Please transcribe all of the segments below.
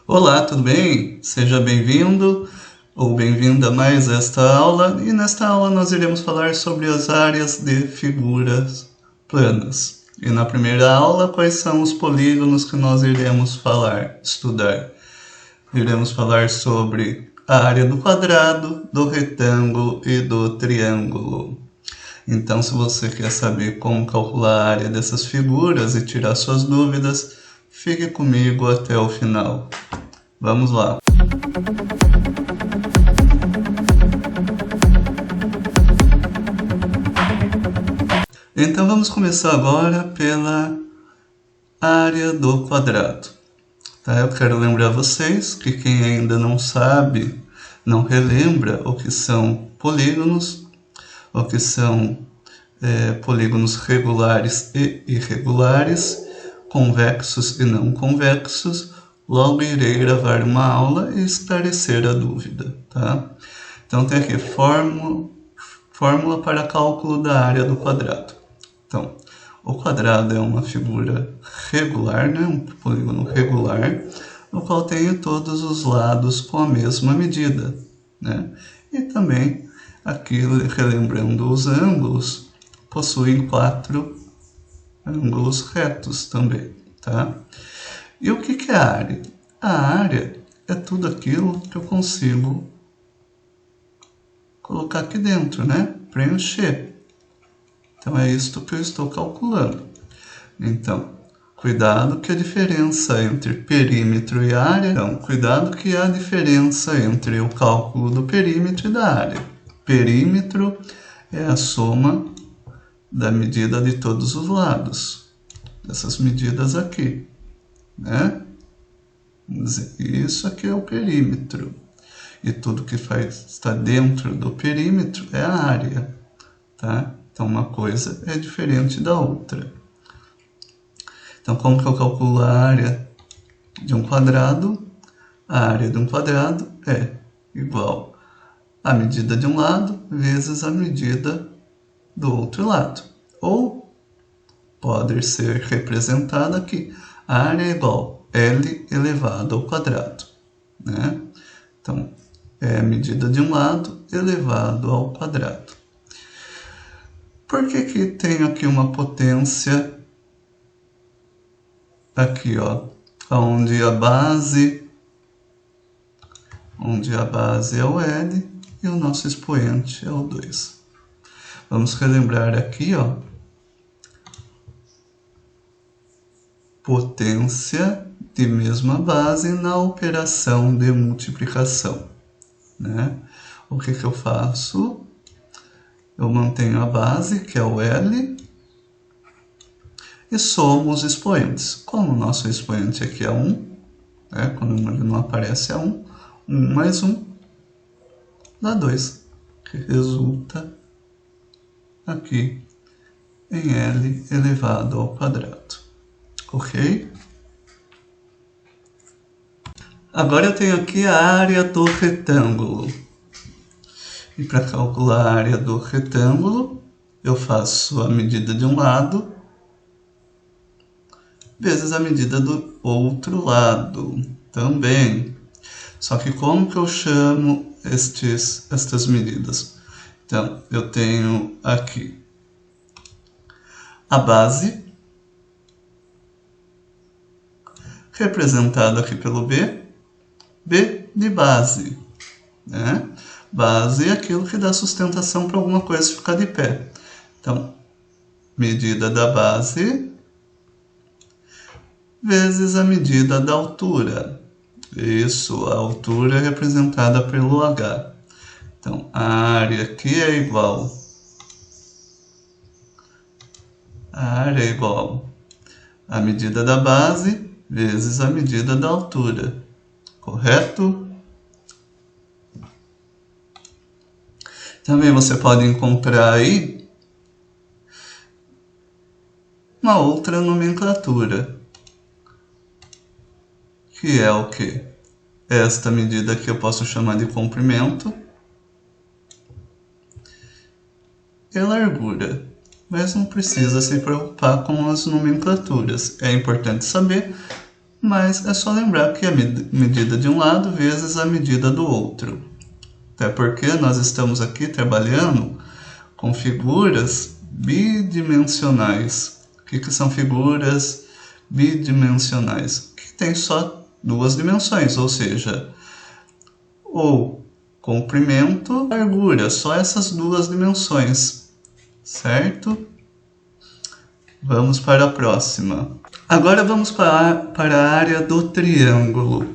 Olá, tudo bem? Seja bem-vindo ou bem-vinda a mais esta aula, e nesta aula nós iremos falar sobre as áreas de figuras planas. E na primeira aula, quais são os polígonos que nós iremos estudar? Iremos falar sobre a área do quadrado, do retângulo e do triângulo. Então, se você quer saber como calcular a área dessas figuras e tirar suas dúvidas, fique comigo até o final. Vamos lá! Então vamos começar agora pela área do quadrado. Tá? Eu quero lembrar vocês que quem ainda não sabe, não relembra o que são polígonos, o que são polígonos regulares e irregulares, convexos e não convexos, logo irei gravar uma aula e esclarecer a dúvida. Tá? Então tem aqui fórmula para cálculo da área do quadrado. Então, o quadrado é uma figura regular, né? Um polígono regular, no qual tem todos os lados com a mesma medida. Né? E também, aqui relembrando os ângulos, possuem 4 ângulos retos também. Tá? E o que é a área? A área é tudo aquilo que eu consigo colocar aqui dentro, né? Preencher. Então é isto que eu estou calculando. Então, cuidado que a diferença entre perímetro e área... Então, cuidado que há diferença entre o cálculo do perímetro e da área. Perímetro é a soma da medida de todos os lados. Essas medidas aqui. Né? Vamos dizer, isso aqui é o perímetro. E tudo que está dentro do perímetro é a área. Tá? Então, uma coisa é diferente da outra. Então, como que eu calculo a área de um quadrado? A área de um quadrado é igual à medida de um lado vezes a medida do outro lado. Ou pode ser representada aqui. A área é igual a L elevado ao quadrado. Né? Então, é a medida de um lado elevado ao quadrado. Por que tem aqui uma potência aqui, ó, onde a base é o L e o nosso expoente é o 2. Vamos relembrar aqui, ó, potência de mesma base na operação de multiplicação. Né? O que eu faço? Eu mantenho a base, que é o L, e somo os expoentes. Como o nosso expoente aqui é 1, né? Quando ele não aparece é 1, 1 mais 1 dá 2, que resulta aqui em L elevado ao quadrado. Ok? Agora eu tenho aqui a área do retângulo. E para calcular a área do retângulo, eu faço a medida de um lado vezes a medida do outro lado também. Só que como que eu chamo estas medidas? Então, eu tenho aqui a base, representada aqui pelo B de base, né? Base é aquilo que dá sustentação para alguma coisa ficar de pé. Então, medida da base vezes a medida da altura. Isso, a altura é representada pelo H. Então, a área aqui é igual à medida da base vezes a medida da altura. Correto? Também você pode encontrar aí uma outra nomenclatura, que é o quê? Esta medida aqui eu posso chamar de comprimento e largura, mas não precisa se preocupar com as nomenclaturas. É importante saber, mas é só lembrar que é a medida de um lado vezes a medida do outro. Até porque nós estamos aqui trabalhando com figuras bidimensionais. O que são figuras bidimensionais? Que tem só duas dimensões, ou seja, o comprimento e largura, só essas duas dimensões, certo? Vamos para a próxima. Agora vamos para a área do triângulo.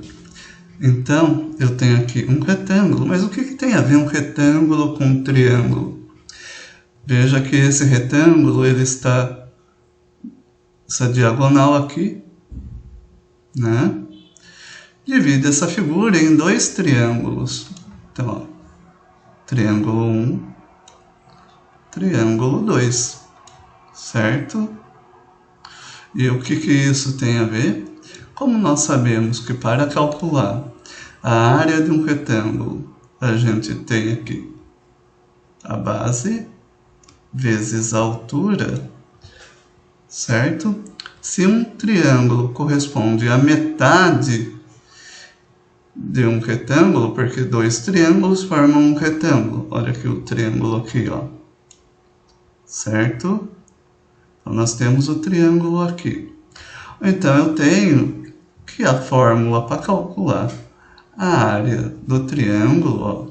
Então, eu tenho aqui um retângulo, mas o que tem a ver um retângulo com um triângulo? Veja que esse retângulo, ele está essa diagonal aqui, né? Divide essa figura em dois triângulos. Então, ó, triângulo 1, triângulo 2, certo? E o que isso tem a ver? Como nós sabemos que para calcular a área de um retângulo, a gente tem aqui a base vezes a altura, certo? Se um triângulo corresponde à metade de um retângulo, porque dois triângulos formam um retângulo. Olha aqui o triângulo aqui, ó. Certo? Então, nós temos o triângulo aqui. Então, eu tenho que a fórmula para calcular a área do triângulo, ó,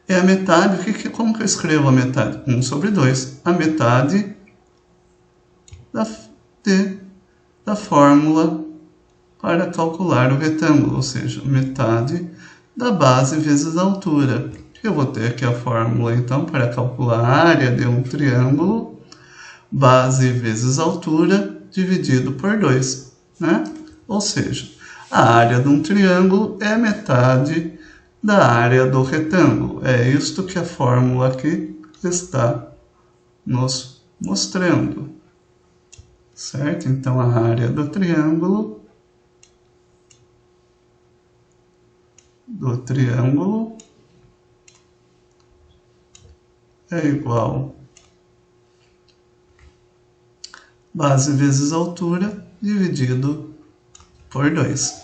é a metade. Como que eu escrevo a metade? 1 sobre 2. A metade da fórmula para calcular o retângulo, ou seja, metade da base vezes a altura. Eu vou ter aqui a fórmula, então, para calcular a área de um triângulo, base vezes altura, dividido por 2, né? Ou seja, a área de um triângulo é metade da área do retângulo. É isto que a fórmula aqui está nos mostrando, certo? Então, a área do triângulo é igual base vezes altura dividido por 2.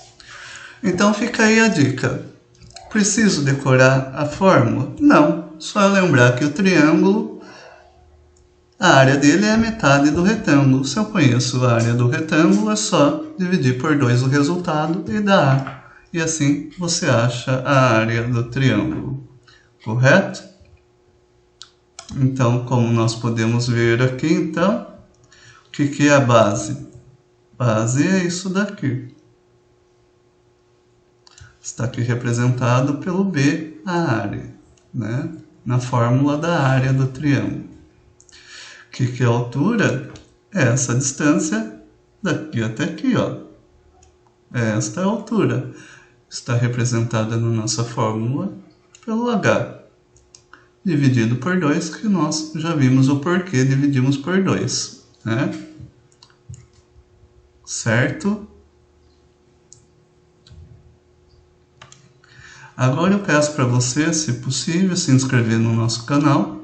Então fica aí a dica. Preciso decorar a fórmula? Não, só lembrar que o triângulo, a área dele é a metade do retângulo. Se eu conheço a área do retângulo, é só dividir por 2 o resultado e dar. E assim você acha a área do triângulo, correto? Então, como nós podemos ver aqui, então, o que é a base? Base é isso daqui. Está aqui representado pelo B, a área, né? Na fórmula da área do triângulo. O que é a altura? É essa distância daqui até aqui, ó. Esta é a altura. Está representada na nossa fórmula pelo H, dividido por 2, que nós já vimos o porquê dividimos por 2, né? Certo? Agora eu peço para você, se possível, se inscrever no nosso canal,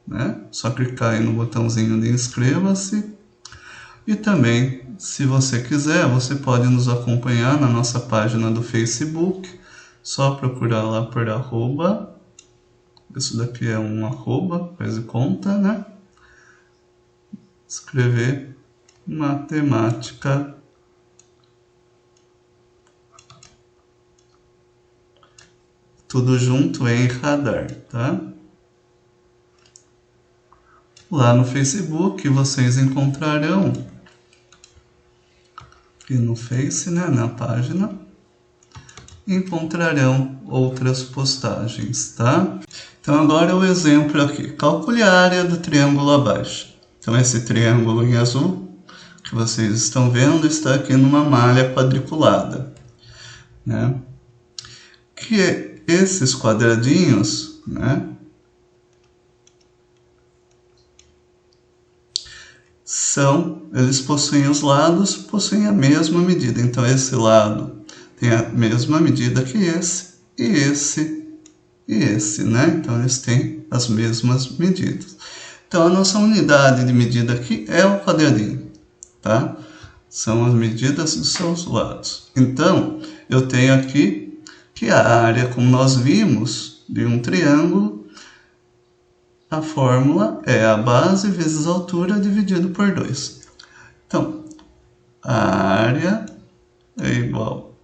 né? Só clicar aí no botãozinho de inscreva-se. E também, se você quiser, você pode nos acompanhar na nossa página do Facebook. Só procurar lá por arroba. Isso daqui é um arroba, faz de conta, né? Escrever matemática. Tudo junto em radar, tá? Lá no Facebook vocês encontrarão, aqui no Face, né, na página, encontrarão outras postagens, tá? Então agora o exemplo aqui. Calcule a área do triângulo abaixo. Então esse triângulo em azul que vocês estão vendo está aqui numa malha quadriculada, né? Que esses quadradinhos, né, eles possuem os lados, possuem a mesma medida. Então esse lado tem a mesma medida que esse, e esse, né? Então eles têm as mesmas medidas. Então a nossa unidade de medida aqui é o quadradinho, tá? São as medidas dos seus lados. Então, eu tenho aqui que a área, como nós vimos, de um triângulo, a fórmula é a base vezes a altura dividido por 2. Então, a área é igual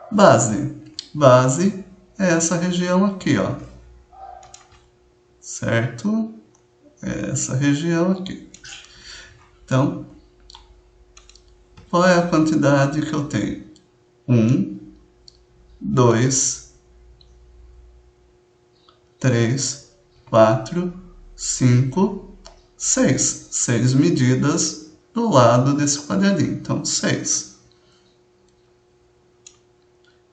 base. Base é essa região aqui, ó. Certo? É essa região aqui. Então, qual é a quantidade que eu tenho? 1, 2, 3, 4, 5, 6. 6 medidas do lado desse quadradinho. Então, 6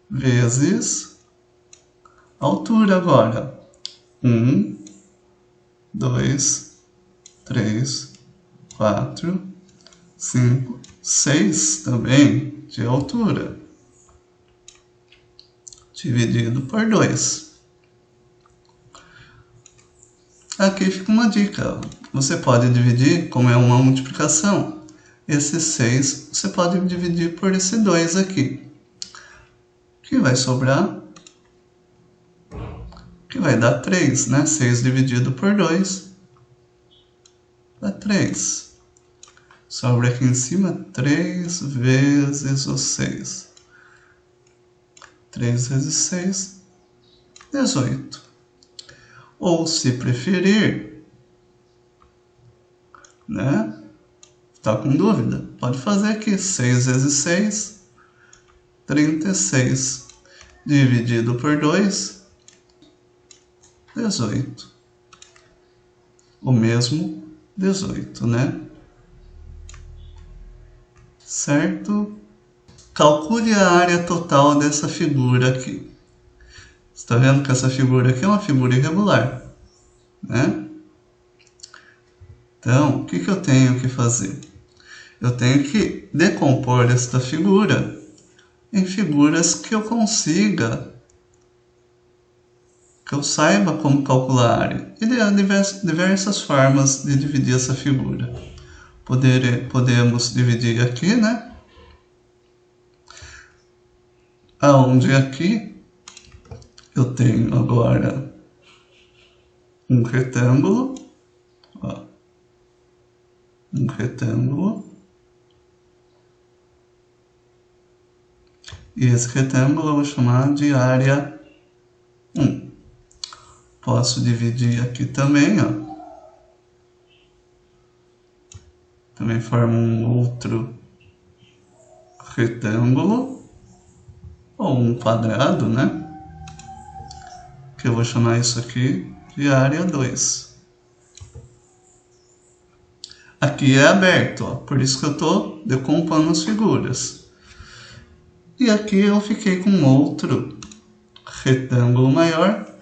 vezes a altura agora. 1, 2, 3, 4, 5, 6 também de altura. Dividido por 2. Aqui fica uma dica. Você pode dividir, como é uma multiplicação, esse 6 você pode dividir por esse 2 aqui. Que vai sobrar? Que vai dar 3, né? 6 dividido por 2 dá 3. Sobra aqui em cima 3 vezes o 6. 3 vezes 6, 18. Ou, se preferir, né? Tá com dúvida? Pode fazer aqui 6 vezes 6, 36. Dividido por 2, 18. O mesmo 18, né? Certo? Calcule a área total dessa figura aqui. Você está vendo que essa figura aqui é uma figura irregular, né? Então, o que eu tenho que fazer? Eu tenho que decompor esta figura em figuras que eu consiga, que eu saiba como calcular a área. E há diversas formas de dividir essa figura. Podemos dividir aqui, né? Aonde aqui eu tenho agora um retângulo, ó, um retângulo, e esse retângulo eu vou chamar de área 1. Posso dividir aqui também, ó. Também forma um outro retângulo, ou um quadrado, né? Que eu vou chamar isso aqui de área 2. Aqui é aberto, ó, por isso que eu estou decompondo as figuras. E aqui eu fiquei com outro retângulo maior,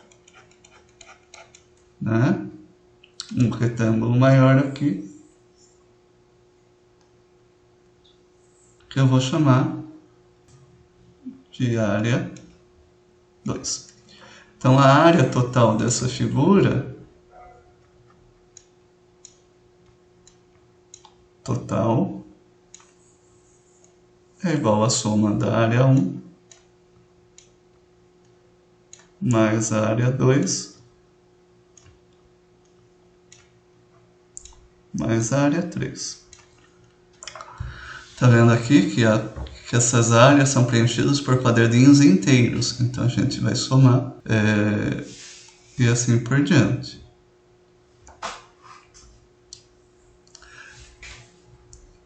né? Um retângulo maior aqui, que eu vou chamar de área 2. Então, a área total dessa figura, total, é igual à soma da área 1 mais a área 2 mais a área 3. Tá vendo aqui que essas áreas são preenchidas por quadradinhos inteiros. Então a gente vai somar e assim por diante.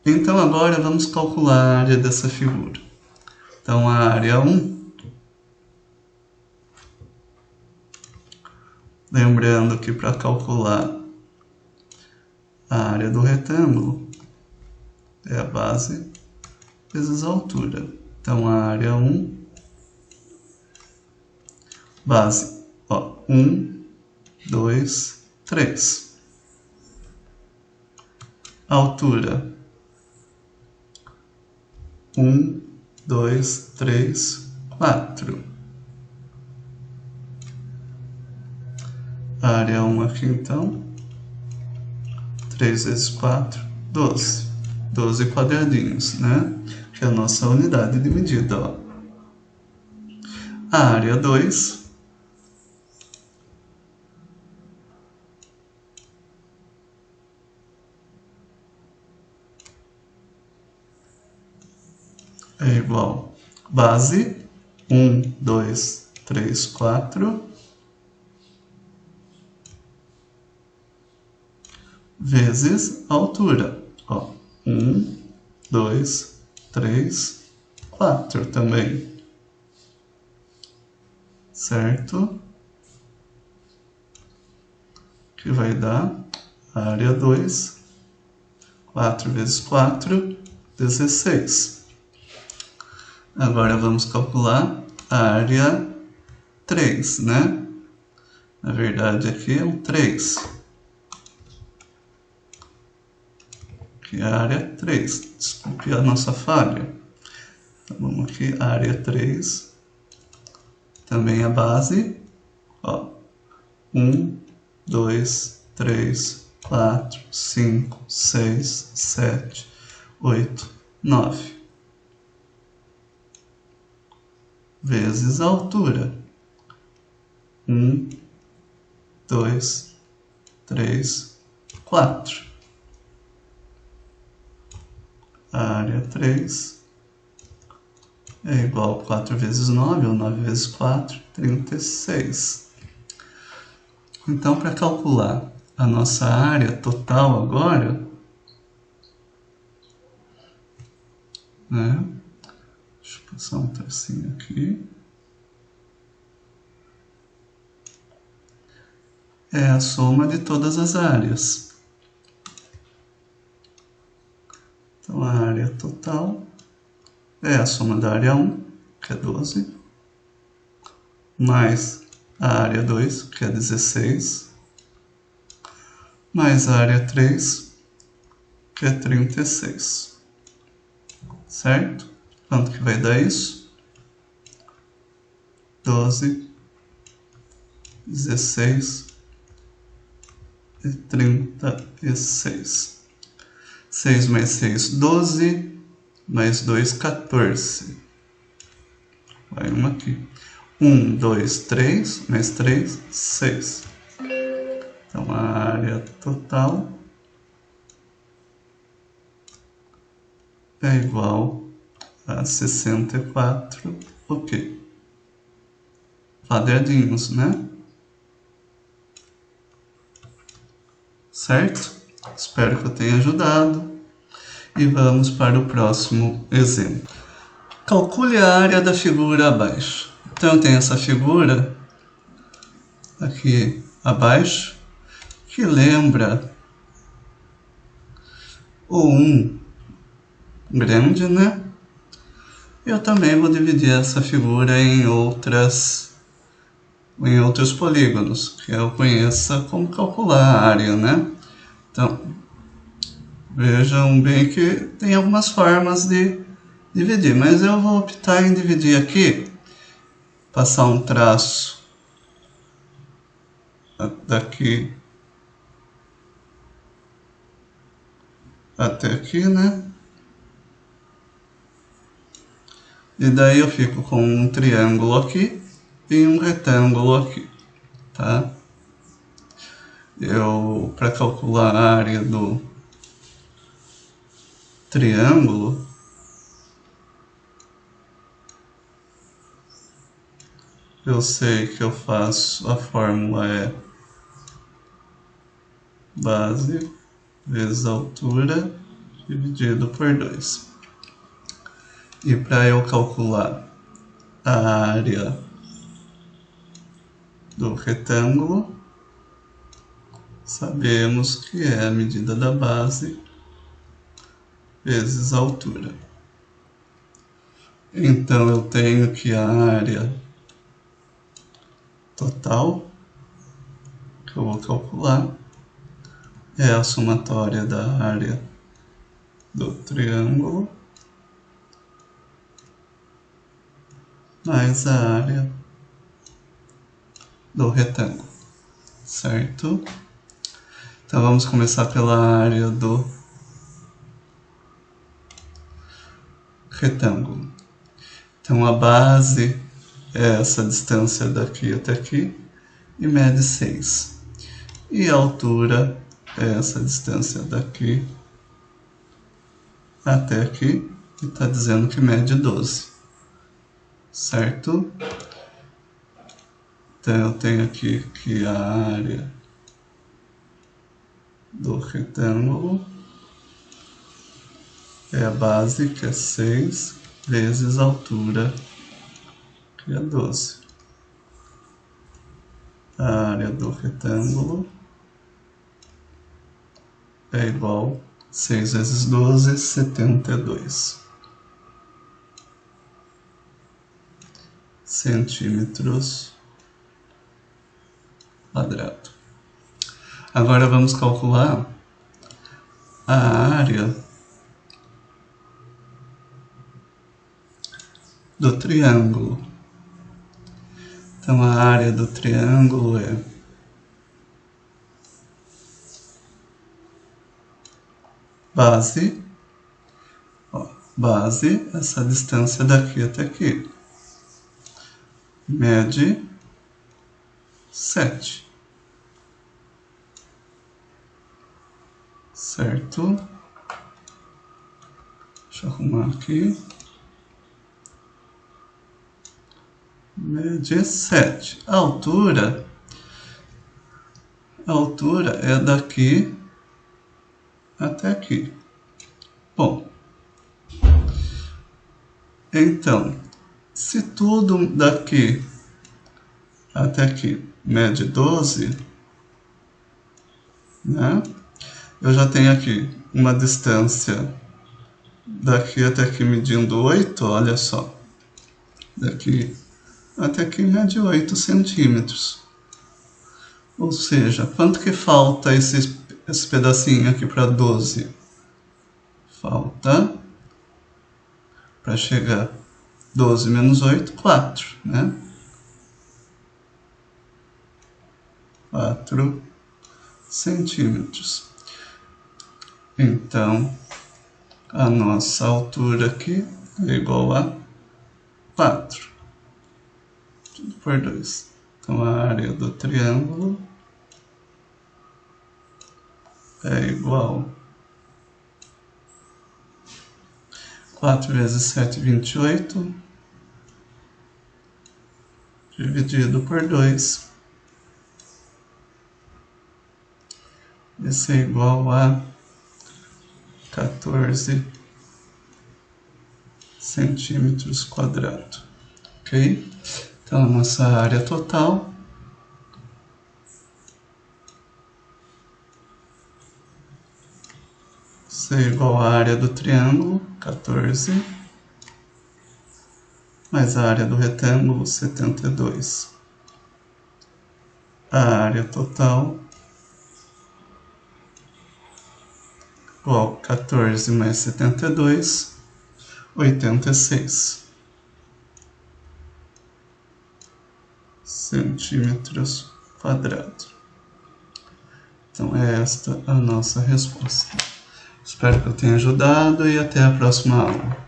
Então agora vamos calcular a área dessa figura. Então a área 1, lembrando que para calcular a área do retângulo é a base vezes a altura. Então a área 1, base, ó, 1, 2, 3. Altura, 1, 2, 3, 4. Área 1 aqui então, 3 vezes 4, 12. 12 quadradinhos, né? Que é a nossa unidade de medida, ó. A área 2 é igual base 1, 2, 3, 4 vezes a altura. Ó, 1, 2, 3, 4 também. Certo? Que vai dar a área 2, 4 vezes 4, 16. Agora vamos calcular a área 3, né? Na verdade aqui é um 3. Aqui é a área 3. Desculpe a nossa falha. Então, vamos aqui, área 3. Também a base. Ó, 1, 2, 3, 4, 5, 6, 7, 8, 9. Vezes a altura. 1, 2, 3, 4. A área 3 é igual a 4 vezes 9, ou 9 vezes 4, 36. Então, para calcular a nossa área total agora, né? Deixa eu passar um tracinho aqui. É a soma de todas as áreas. Então, a área total é a soma da área 1, que é 12, mais a área 2, que é 16, mais a área 3, que é 36. Certo? Quanto que vai dar isso? 12, 16 e 36. 6 mais 6, 12, mais 2, 14. Vai uma aqui. 1, 2, 3, mais 3, 6. Então, a área total é igual a 64, ok. Quadradinhos, né? Certo? Espero que eu tenha ajudado. E vamos para o próximo exemplo. Calcule a área da figura abaixo. Então, tem essa figura aqui abaixo, que lembra o 1 grande, né? Eu também vou dividir essa figura em outros polígonos, que eu conheça como calcular a área, né? Então, vejam bem que tem algumas formas de dividir, mas eu vou optar em dividir aqui, passar um traço daqui até aqui, né? E daí eu fico com um triângulo aqui e um retângulo aqui, tá? Para calcular a área do triângulo, eu sei que eu faço, a fórmula é base vezes altura dividido por 2. E para eu calcular a área do retângulo, sabemos que é a medida da base vezes a altura. Então, eu tenho que a área total, que eu vou calcular, é a somatória da área do triângulo mais a área do retângulo, certo? Então, vamos começar pela área do retângulo. Então, a base é essa distância daqui até aqui e mede 6. E a altura é essa distância daqui até aqui e está dizendo que mede 12. Certo? Então, eu tenho aqui que a área do retângulo é a base, que é 6, vezes a altura, que é 12. A área do retângulo é igual a 6 vezes 12, 72 centímetros quadrados. Agora vamos calcular a área do triângulo. Então, a área do triângulo é base, base, essa distância daqui até aqui, mede 7, certo? Deixa eu arrumar aqui. Mede 7. A altura é daqui até aqui. Bom, então, se tudo daqui até aqui mede 12, né? Eu já tenho aqui uma distância daqui até aqui medindo 8, olha só. Daqui até aqui mede 8 centímetros. Ou seja, quanto que falta esse pedacinho aqui para 12? Falta, para chegar 12 menos 8, 4, né? 4 centímetros. Então, a nossa altura aqui é igual a 4. Tudo por 2. Então, a área do triângulo é igual a 4 vezes 7, 28, dividido por 2. Isso é igual a 14 centímetros quadrados. Ok? Então, a nossa área total é igual à área do triângulo, 14, mais a área do retângulo, 72. A área total igual a 14 mais 72, 86 centímetros quadrados. Então, é esta a nossa resposta. Espero que eu tenha ajudado e até a próxima aula.